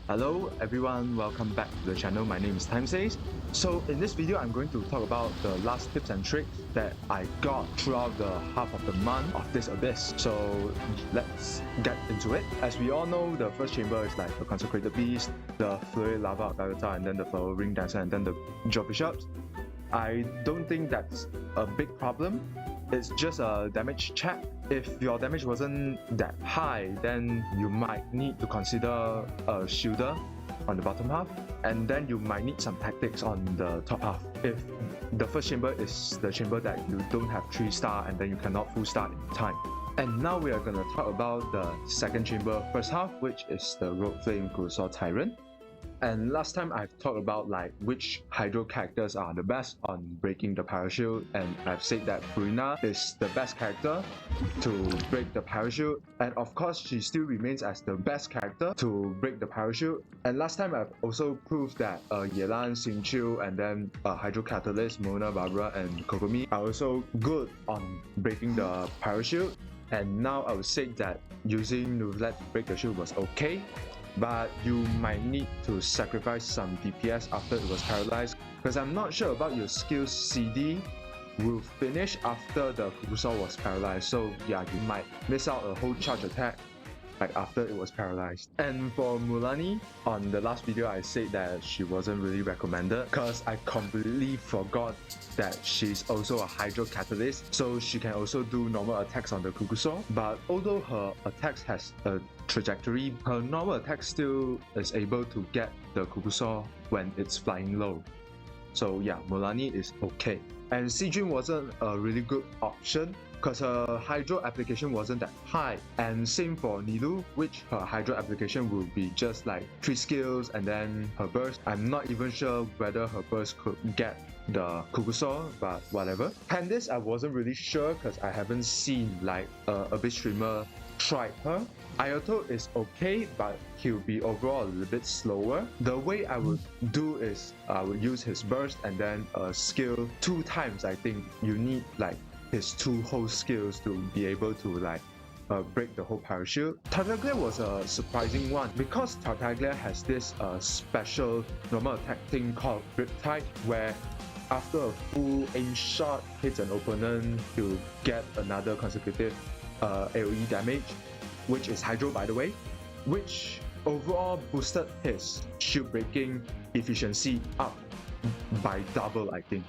Hello everyone, welcome back to the channel. My name is AbyssSays. So in this video, I'm going to talk about the last tips and tricks that I got throughout the half of the month of this Abyss. So let's get into it. As we all know, the first chamber is like the Consecrated Beast, the Flurry Lava Garganta, and then the Flowering Dancer, and then the Jaw Bishops. I don't think that's a big problem. It's just a damage check. If your damage wasn't that high, then you might need to consider a shielder on the bottom half, and then you might need some tactics on the top half. If the first chamber is the chamber that you don't have 3-star and then you cannot full star in time. And now we are going to talk about the second chamber first half, which is the Rogue Flame Colossal Tyrant. And last time I've talked about like which Hydro characters are the best on breaking the parachute, and I've said that Furina is the best character to break the parachute, and of course she still remains as the best character to break the parachute. And last time I've also proved that Yelan, Xingqiu, and then Hydro Catalyst, Mona, Barbara, and Kokomi are also good on breaking the parachute. And now I would say that using Nouvelle to break the shield was okay, but you might need to sacrifice some DPS after it was paralyzed, because I'm not sure about your skill CD will finish after the Kukusao was paralyzed. So yeah, you might miss out a whole charge attack like after it was paralyzed. And for Mualani, on the last video I said that she wasn't really recommended because I completely forgot that she's also a Hydro Catalyst, so she can also do normal attacks on the Kukusao. But although her attacks has a trajectory, her normal attack still is able to get the Kukusao when it's flying low. So yeah, Mualani is okay. And Sijun wasn't a really good option because her Hydro application wasn't that high. And same for Nilu, which her Hydro application will be just like 3 skills and then her burst. I'm not even sure whether her burst could get the Kukusao, but whatever. Candice, I wasn't really sure because I haven't seen like a Abyss streamer tried her. Ayato is okay, but he'll be overall a little bit slower. The way I would do is I would use his burst and then skill 2 times. I think you need like his 2 whole skills to be able to like break the whole parachute. Tartaglia was a surprising one because Tartaglia has this special normal attack thing called Riptide, where after a full aim shot hits an opponent, he'll get another consecutive AoE damage, which is Hydro by the way, which overall boosted his shield breaking efficiency up by double, I think.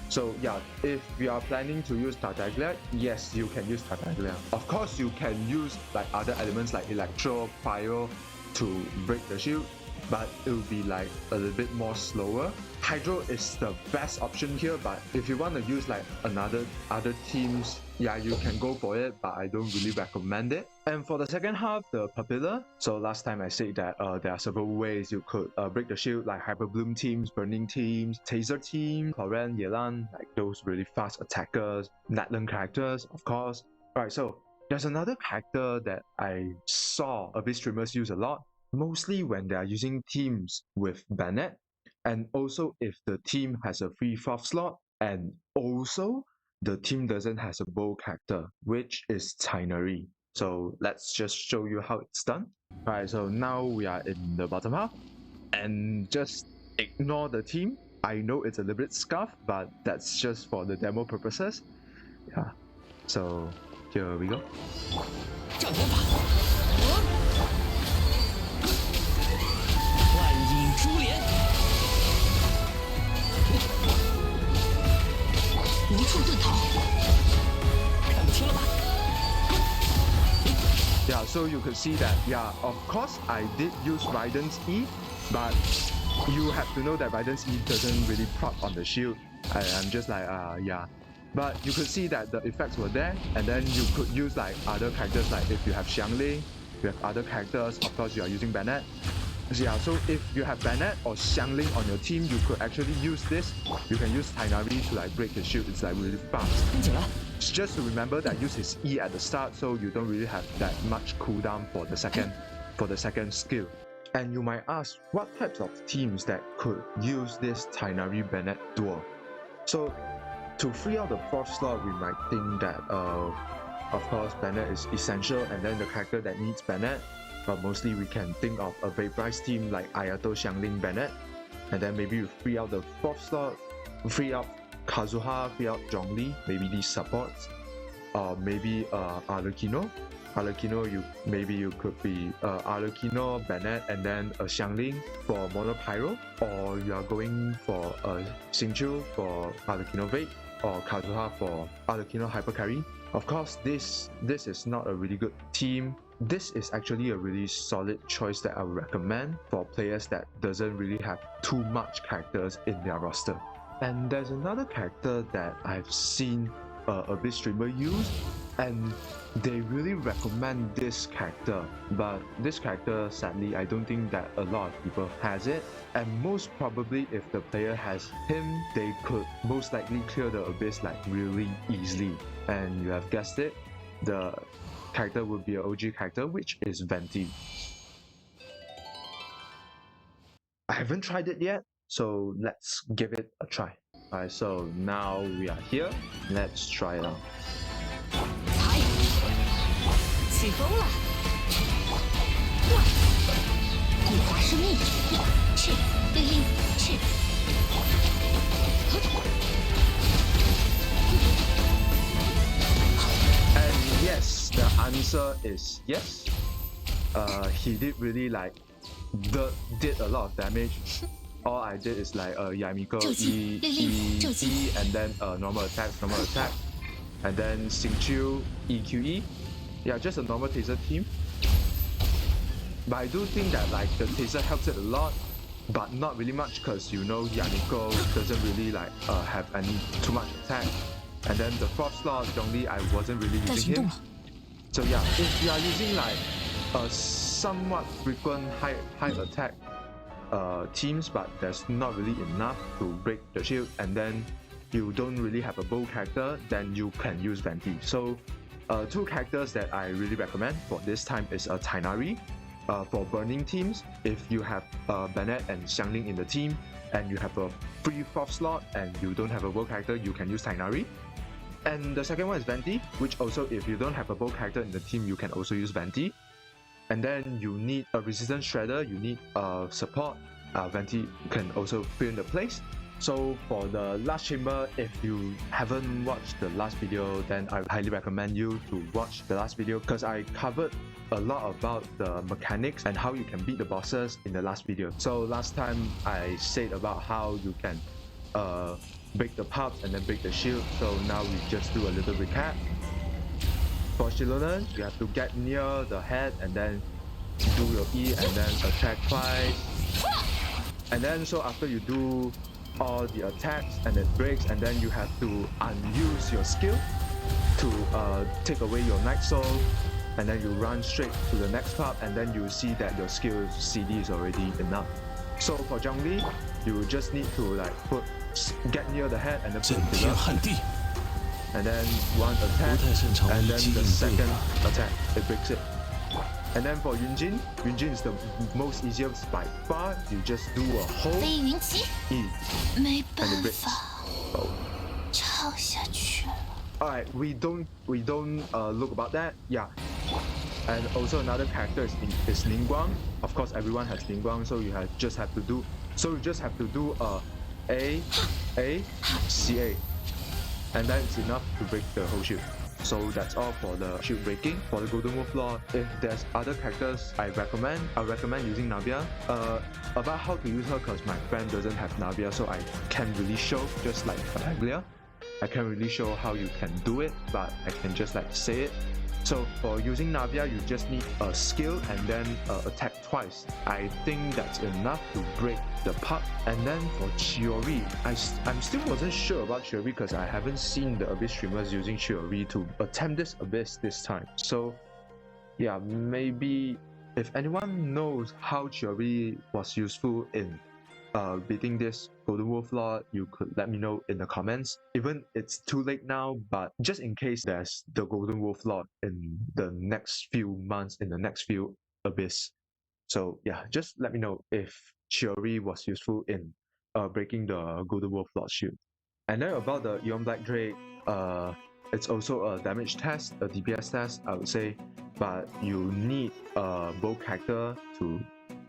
So yeah, if you are planning to use Tartaglia, yes, you can use Tartaglia. Of course, you can use like other elements like Electro, Pyro to break the shield, but it will be like a little bit more slower. Hydro is the best option here, but if you want to use like other teams, yeah, you can go for it, but I don't really recommend it. And for the second half, the Papilla. So last time I said that there are several ways you could break the shield, like Hyper Bloom teams, Burning teams, Taser team, Cloran, Yelan, like those really fast attackers, Natlan characters, of course. Alright, so there's another character that I saw Abyss streamers use a lot, mostly when they are using teams with Bennett, and also if the team has a free 4th slot, and also the team doesn't has a bow character, which is Tinary. So let's just show you how it's done. Alright, so now we are in the bottom half, and just ignore the team. I know it's a little bit scuffed, but that's just for the demo purposes. Yeah, so here we go. Yeah, so you could see that, yeah, of course I did use Raiden's E, but you have to know that Raiden's E doesn't really proc on the shield. I'm just like, yeah. But you could see that the effects were there, and then you could use like other characters, like if you have Xiangling, you have other characters, of course you are using Bennett. So yeah, so if you have Bennett or Xiangling on your team, you could actually use this. You can use Tinary to like break his shield. It's like really fast. It's just to remember that use his E at the start, so you don't really have that much cooldown for the second skill. And you might ask, what types of teams that could use this Tinary Bennett duo? So to free out the 4th slot, we might think that of course Bennett is essential, and then the character that needs Bennett but mostly we can think of a Vaporize team like Ayato, Xiangling, Bennett, and then maybe you free out the 4th slot, free out Kazuha, free out Zhongli, maybe these supports, or maybe Arlecchino. Arlecchino, you could be Arlecchino, Bennett, and then a Xiangling for Mono Pyro, or you are going for Xingqiu for Arlecchino Vape, or Kazuha for Arlecchino Hyper Carry. Of course, this is not a really good team. This is actually a really solid choice that I would recommend for players that doesn't really have too much characters in their roster. And there's another character that I've seen a bit streamer use, and they really recommend this character, but this character, sadly, I don't think that a lot of people has it, and most probably if the player has him, they could most likely clear the Abyss like really easily. And you have guessed it, the character would be an OG character, which is Venti. I haven't tried it yet, so let's give it a try. Alright, so now we are here, let's try it out. 起风了，古华生命，去，去。And yes, the answer is yes. He did really did a lot of damage. All I did is like Yamiko E, and then normal attack, and then Xingqiu EQE. Yeah, just a normal taser team. But I do think that like the taser helps it a lot, but not really much because you know Yamiko doesn't really have too much attack. And then the 4th slot Zhongli, I wasn't really using him. So yeah, if you are using like a somewhat frequent high attack teams, but there's not really enough to break the shield, and then you don't really have a bow character, then you can use Venti. So two characters that I really recommend for this time is Tighnari. For burning teams, if you have Bennett and Xiangling in the team, and you have a free 4th slot and you don't have a bow character, you can use Tighnari. And the second one is Venti, which also if you don't have a bow character in the team, you can also use Venti. And then you need a resistance shredder, you need support. Venti can also fill in the place. So for the last chamber, if you haven't watched the last video, then I highly recommend you to watch the last video because I covered a lot about the mechanics and how you can beat the bosses in the last video. So last time I said about how you can break the pubs and then break the shield. So now we just do a little recap. For Shilonen, you have to get near the head and then do your E and then attack twice. And then so after you do all the attacks and it breaks, and then you have to unuse your skill to take away your Night Soul, and then you run straight to the next pub, and then you see that your skill CD is already enough. So for Zhongli, you just need to get near the head and then put pillar, and then one attack, and then the second attack, it breaks it. And then for Yunjin is the most easiest by far. You just do a whole E, and it breaks. Oh. Alright, we don't look about that. Yeah. And also another character is Ningguang. Of course, everyone has Ningguang, so you just have to do A, CA, and then it's enough to break the whole shield. So that's all for the shield breaking. For the Golden Wolf Lord, if there's other characters I recommend using Navia. About how to use her, because my friend doesn't have Navia, so I can't really show, just like Avidya. I can't really show how you can do it, but I can just say it. So for using Navia, you just need a skill and then attack twice. I think that's enough to break the pub. And then for Chiori, I'm still wasn't sure about Chiori because I haven't seen the Abyss streamers using Chiori to attempt this Abyss this time. So yeah, maybe if anyone knows how Chiori was useful in beating this Golden Wolf Lord, you could let me know in the comments. Even it's too late now, but just in case there's the Golden Wolf Lord in the next few months, in the next few Abyss. So yeah, just let me know if Chiori was useful in breaking the Golden Wolf Lord shield. And then about the Eon Black Drake, it's also a damage test, a DPS test, I would say. but you need a bow character to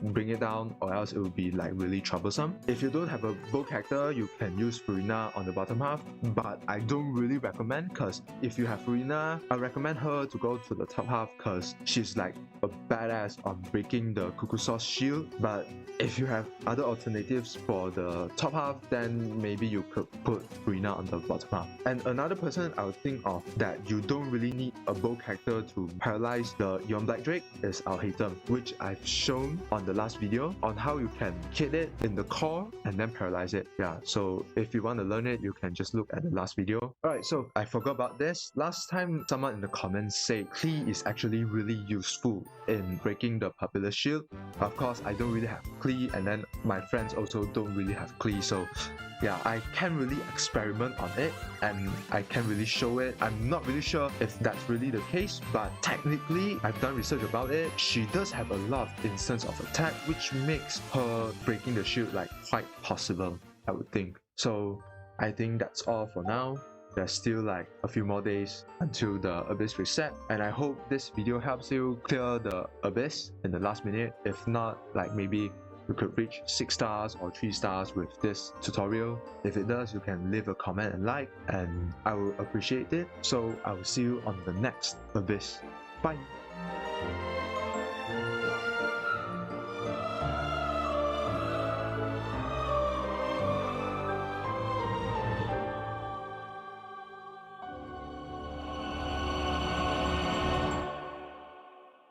bring it down, or else it will be like really troublesome. If you don't have a bow character, you can use Furina on the bottom half, but I don't really recommend, because if you have Furina, I recommend her to go to the top half because she's like a badass on breaking the Cuckoo Sauce shield. But if you have other alternatives for the top half, then maybe you could put Furina on the bottom half. And another person I would think of that you don't really need a bow character to paralyze the Yon Black Drake is Alhaitham, which I've shown on the last video on how you can hit it in the core and then paralyze it. Yeah, so if you want to learn it, you can just look at the last video. Alright, so I forgot about this. Last time someone in the comments said Klee is actually really useful in breaking the popular shield. Of course, I don't really have Klee, and then my friends also don't really have Klee, so yeah, I can't really experiment on it and I can't really show it. I'm not really sure if that's really the case, but technically I've done research about it. She does have a lot of instance of attack, which makes her breaking the shield like quite possible, I would think. So I think that's all for now. There's still like a few more days until the Abyss reset, and I hope this video helps you clear the Abyss in the last minute. If not, like maybe you could reach 6 stars or 3 stars with this tutorial. If it does, you can leave a comment and like, and I will appreciate it. So I will see you on the next Abyss. Bye!